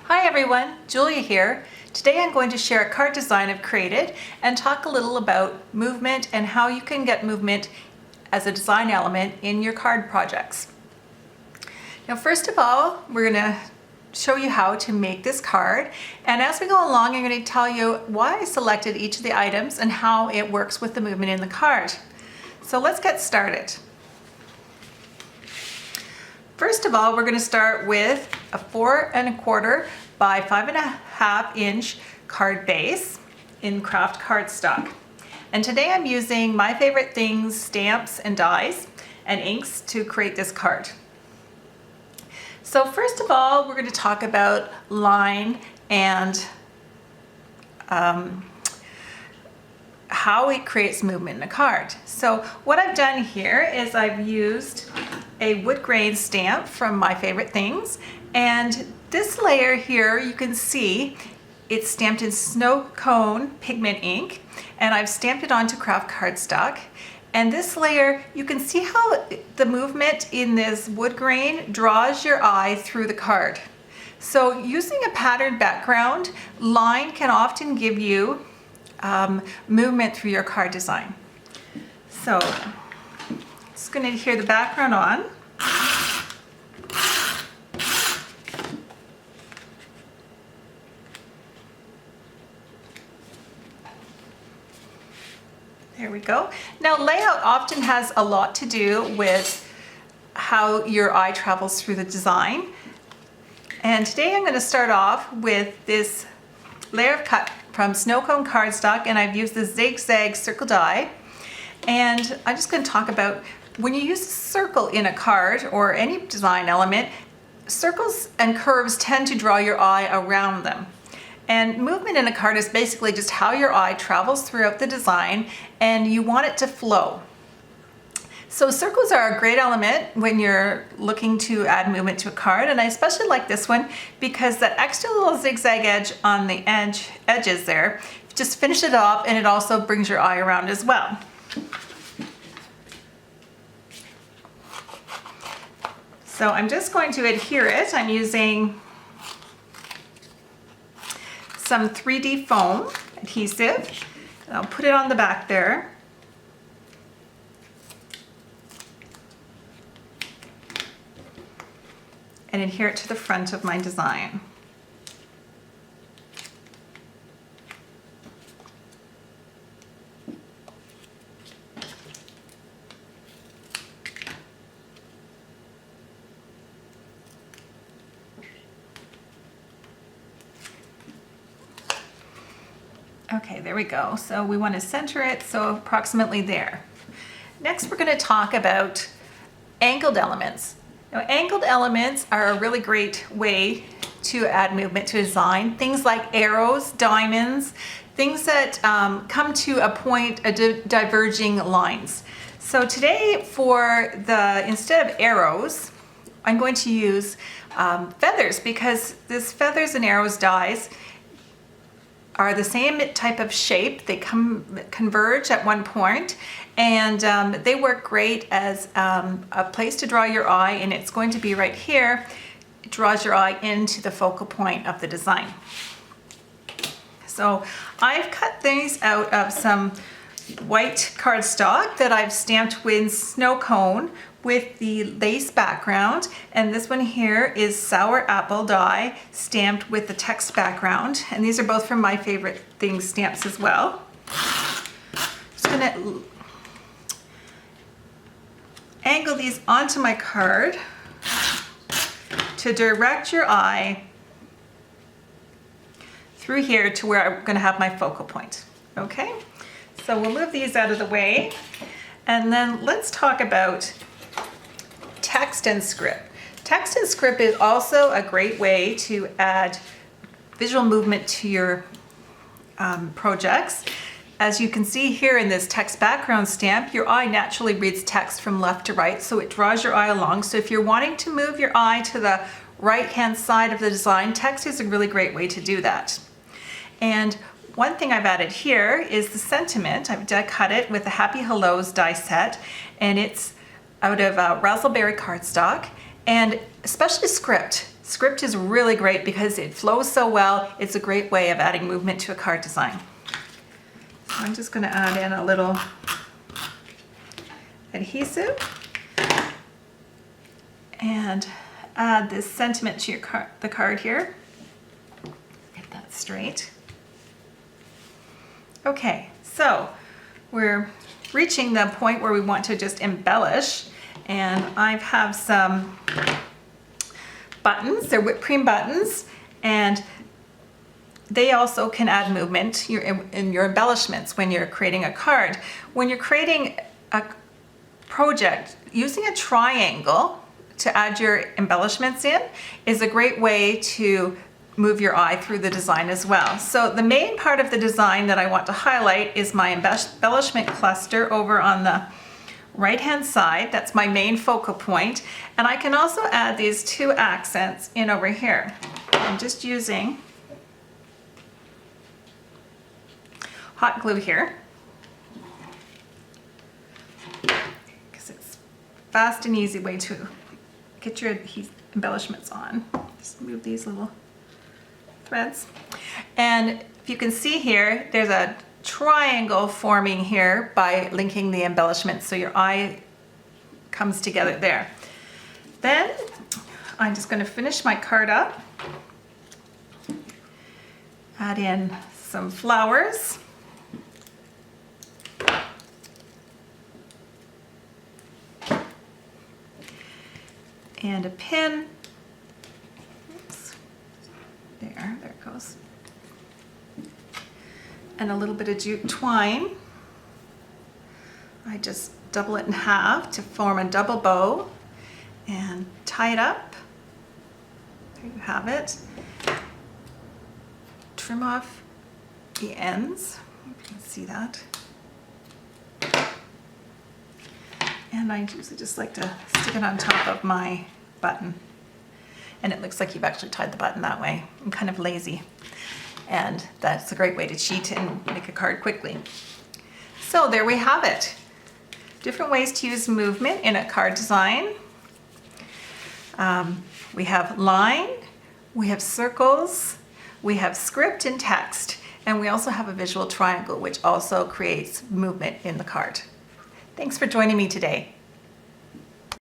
Hi everyone, Julia here. Today I'm going to share a card design I've created and talk a little about movement and how you can get movement as a design element in your card projects. Now first of all, we're going to show you how to make this card, and as we go along I'm going to tell you why I selected each of the items and how it works with the movement in the card. So let's get started. First of all, we're going to start with a 4 1/4 by 5 1/2 inch card base in craft cardstock. And today I'm using My Favorite Things stamps and dies and inks to create this card. So first of all, we're going to talk about line and how it creates movement in a card. So what I've done here is I've used a wood grain stamp from My Favorite Things, and this layer here you can see it's stamped in snow cone pigment ink, and I've stamped it onto craft cardstock. And this layer, you can see how the movement in this wood grain draws your eye through the card. So using a patterned background, line can often give you movement through your card design. So just going to adhere the background on. There we go. Now layout often has a lot to do with how your eye travels through the design. And today I'm going to start off with this layer of cut from snow cone cardstock, and I've used the zigzag circle die. And I'm just going to talk about when you use a circle in a card or any design element, circles and curves tend to draw your eye around them. And movement in a card is basically just how your eye travels throughout the design, and you want it to flow. So circles are a great element when you're looking to add movement to a card, and I especially like this one because that extra little zigzag edge on the edges there just finish it off, and it also brings your eye around as well. So I'm just going to adhere it. I'm using some 3D foam adhesive. I'll put it on the back there. And adhere it to the front of my design. Okay, there we go. So we want to center it, so approximately there. Next, we're going to talk about angled elements. Now, angled elements are a really great way to add movement to design. Things like arrows, diamonds, things that come to a point of diverging lines. So today, instead of arrows, I'm going to use feathers, because this feathers and arrows dies are the same type of shape. They converge at one point, and they work great as a place to draw your eye, and it's going to be right here. It draws your eye into the focal point of the design. So I've cut these out of some white cardstock that I've stamped with snow cone with the lace background, and this one here is sour apple die stamped with the text background, and these are both from My Favorite Things stamps as well. Just gonna angle these onto my card to direct your eye through here to where I'm going to have my focal point. Okay, so we'll move these out of the way, and then let's talk about text and script. Text and script is also a great way to add visual movement to your projects. As you can see here in this text background stamp, your eye naturally reads text from left to right, so it draws your eye along. So if you're wanting to move your eye to the right-hand side of the design, text is a really great way to do that. And one thing I've added here is the sentiment. I've cut it with the Happy Hellos die set, and it's out of raspberry cardstock, and especially script. Script is really great because it flows so well. It's a great way of adding movement to a card design. So I'm just going to add in a little adhesive and add this sentiment to your the card here. Get that straight. Okay, so we're reaching the point where we want to just embellish, and I have some buttons. They're whipped cream buttons, and they also can add movement in your embellishments when you're creating a card. When you're creating a project, using a triangle to add your embellishments in is a great way to move your eye through the design as well. So the main part of the design that I want to highlight is my embellishment cluster over on the right hand side. That's my main focal point. And I can also add these two accents in over here. I'm just using hot glue here because it's fast and easy way to get your embellishments on. Just move these little threads. And if you can see here, there's a triangle forming here by linking the embellishment so your eye comes together there. Then I'm just going to finish my card up. Add in some flowers. And a pin. Oops. There it goes. And a little bit of jute twine. I just double it in half to form a double bow and tie it up. There you have it. Trim off the ends. You can see that. And I usually just like to stick it on top of my button. And it looks like you've actually tied the button that way. I'm kind of lazy. And that's a great way to cheat and make a card quickly. So there we have it. Different ways to use movement in a card design. We have line, we have circles, we have script and text, and we also have a visual triangle, which also creates movement in the card. Thanks for joining me today.